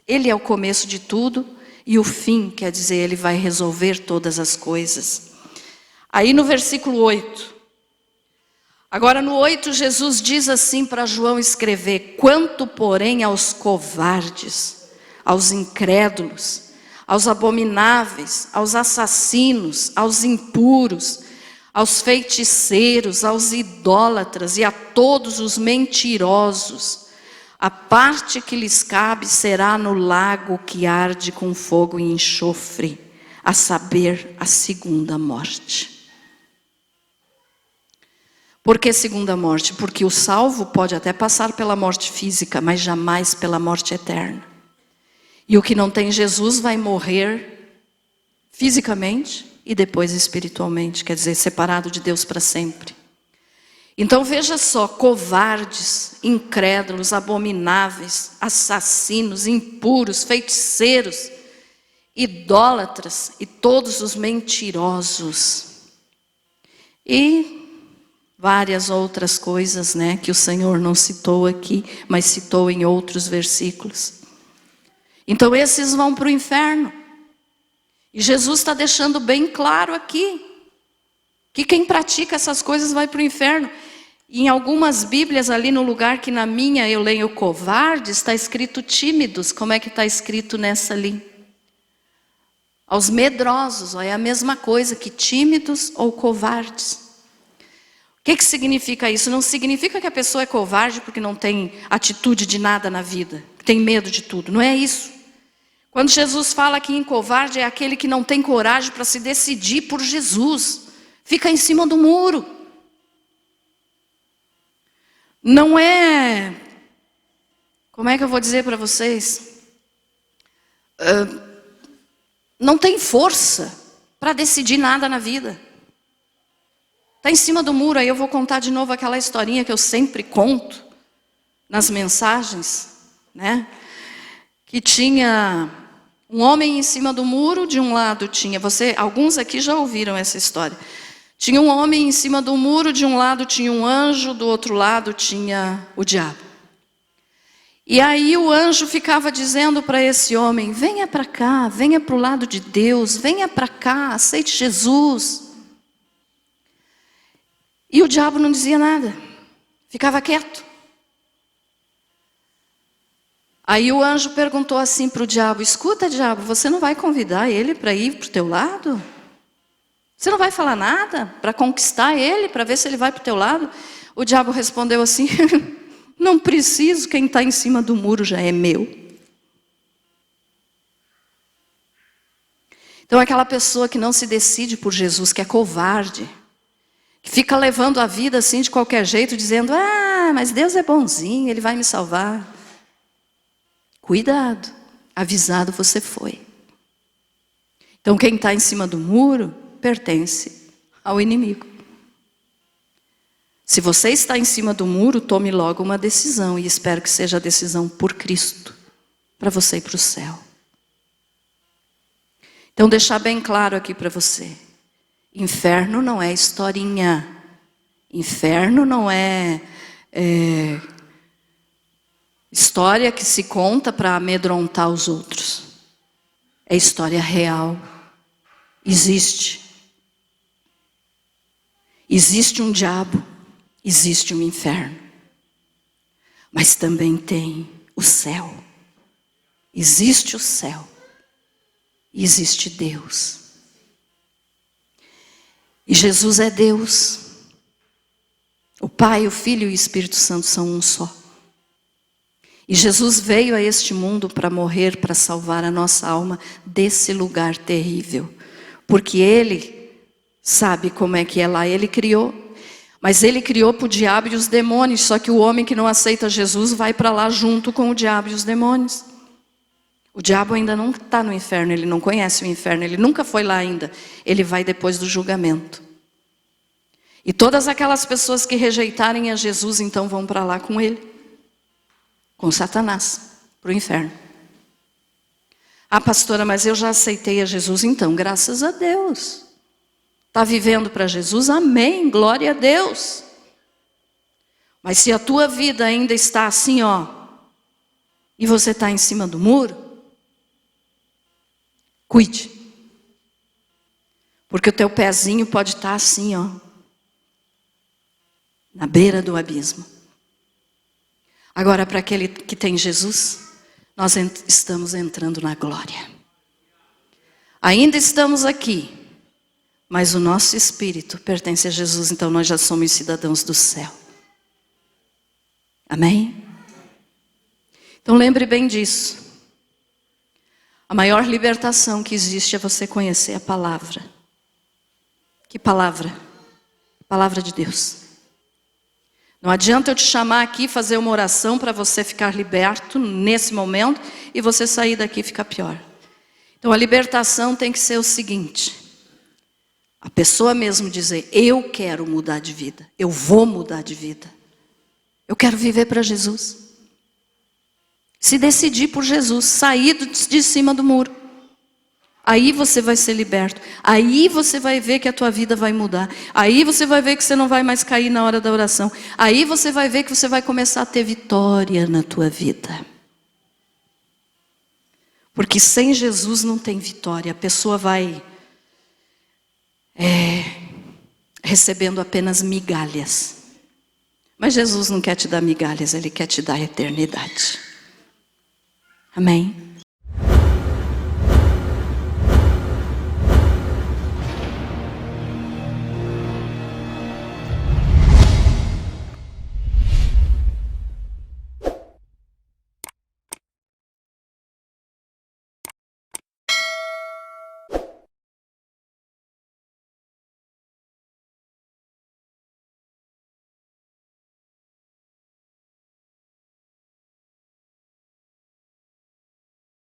[SPEAKER 1] Ele é o começo de tudo. E o fim, quer dizer, Ele vai resolver todas as coisas. Aí no versículo 8. Agora no 8, Jesus diz assim para João escrever: quanto, porém, aos covardes, aos incrédulos, aos abomináveis, aos assassinos, aos impuros, aos feiticeiros, aos idólatras e a todos os mentirosos, a parte que lhes cabe será no lago que arde com fogo e enxofre, a saber, a segunda morte. Por que segunda morte? Porque o salvo pode até passar pela morte física, mas jamais pela morte eterna. E o que não tem Jesus vai morrer fisicamente e depois espiritualmente, quer dizer, separado de Deus para sempre. Então veja só, covardes, incrédulos, abomináveis, assassinos, impuros, feiticeiros, idólatras e todos os mentirosos. E várias outras coisas, né, que o Senhor não citou aqui, mas citou em outros versículos. Então esses vão para o inferno. E Jesus está deixando bem claro aqui que quem pratica essas coisas vai para o inferno. E em algumas Bíblias, ali no lugar que na minha eu leio covardes, está escrito tímidos. Como é que está escrito nessa ali? Aos medrosos, ó, é a mesma coisa que tímidos ou covardes. O que significa isso? Não significa que a pessoa é covarde porque não tem atitude de nada na vida, tem medo de tudo, não é isso. Quando Jesus fala que em covarde é aquele que não tem coragem para se decidir por Jesus, fica em cima do muro. Não é, como é que eu vou dizer para vocês? Não tem força para decidir nada na vida. Está em cima do muro. Aí eu vou contar de novo aquela historinha que eu sempre conto nas mensagens, né? Que tinha um homem em cima do muro, de um lado tinha, alguns aqui já ouviram essa história. Tinha um homem em cima do muro, de um lado tinha um anjo, do outro lado tinha o diabo. E aí o anjo ficava dizendo para esse homem: venha para cá, venha para o lado de Deus, venha para cá, aceite Jesus. E o diabo não dizia nada, ficava quieto. Aí o anjo perguntou assim para o diabo: escuta, diabo, você não vai convidar ele para ir para o teu lado? Você não vai falar nada para conquistar ele, para ver se ele vai para o teu lado? O diabo respondeu assim: Não preciso, quem está em cima do muro já é meu. Então aquela pessoa que não se decide por Jesus, que é covarde, que fica levando a vida assim de qualquer jeito, dizendo, mas Deus é bonzinho, Ele vai me salvar. Cuidado, avisado você foi. Então quem está em cima do muro pertence ao inimigo. Se você está em cima do muro, tome logo uma decisão, e espero que seja a decisão por Cristo, para você ir para o céu. Então deixar bem claro aqui para você, inferno não é historinha, inferno não é história que se conta para amedrontar os outros, é história real, existe um diabo, existe um inferno, mas também tem o céu, existe o céu, e existe Deus. E Jesus é Deus. O Pai, o Filho e o Espírito Santo são um só. E Jesus veio a este mundo para morrer, para salvar a nossa alma desse lugar terrível. Porque Ele sabe como é que é lá. Ele criou. Mas Ele criou para o diabo e os demônios. Só que o homem que não aceita Jesus vai para lá junto com o diabo e os demônios. O diabo ainda não está no inferno, ele não conhece o inferno, ele nunca foi lá ainda. Ele vai depois do julgamento. E todas aquelas pessoas que rejeitarem a Jesus, então vão para lá com ele. Com Satanás, para o inferno. Pastora, mas eu já aceitei a Jesus, então, graças a Deus. Está vivendo para Jesus? Amém, glória a Deus. Mas se a tua vida ainda está assim, e você está em cima do muro, cuide. Porque o teu pezinho pode estar assim, na beira do abismo. Agora, para aquele que tem Jesus, nós estamos entrando na glória. Ainda estamos aqui, mas o nosso espírito pertence a Jesus, então nós já somos cidadãos do céu. Amém? Então lembre bem disso. A maior libertação que existe é você conhecer a palavra. Que palavra? A palavra de Deus. Não adianta eu te chamar aqui, fazer uma oração para você ficar liberto nesse momento e você sair daqui e ficar pior. Então a libertação tem que ser o seguinte. A pessoa mesmo dizer, eu quero mudar de vida. Eu vou mudar de vida. Eu quero viver para Jesus. Se decidir por Jesus, sair de cima do muro. Aí você vai ser liberto. Aí você vai ver que a tua vida vai mudar. Aí você vai ver que você não vai mais cair na hora da oração. Aí você vai ver que você vai começar a ter vitória na tua vida. Porque sem Jesus não tem vitória. A pessoa vai recebendo apenas migalhas. Mas Jesus não quer te dar migalhas, Ele quer te dar a eternidade. Amém?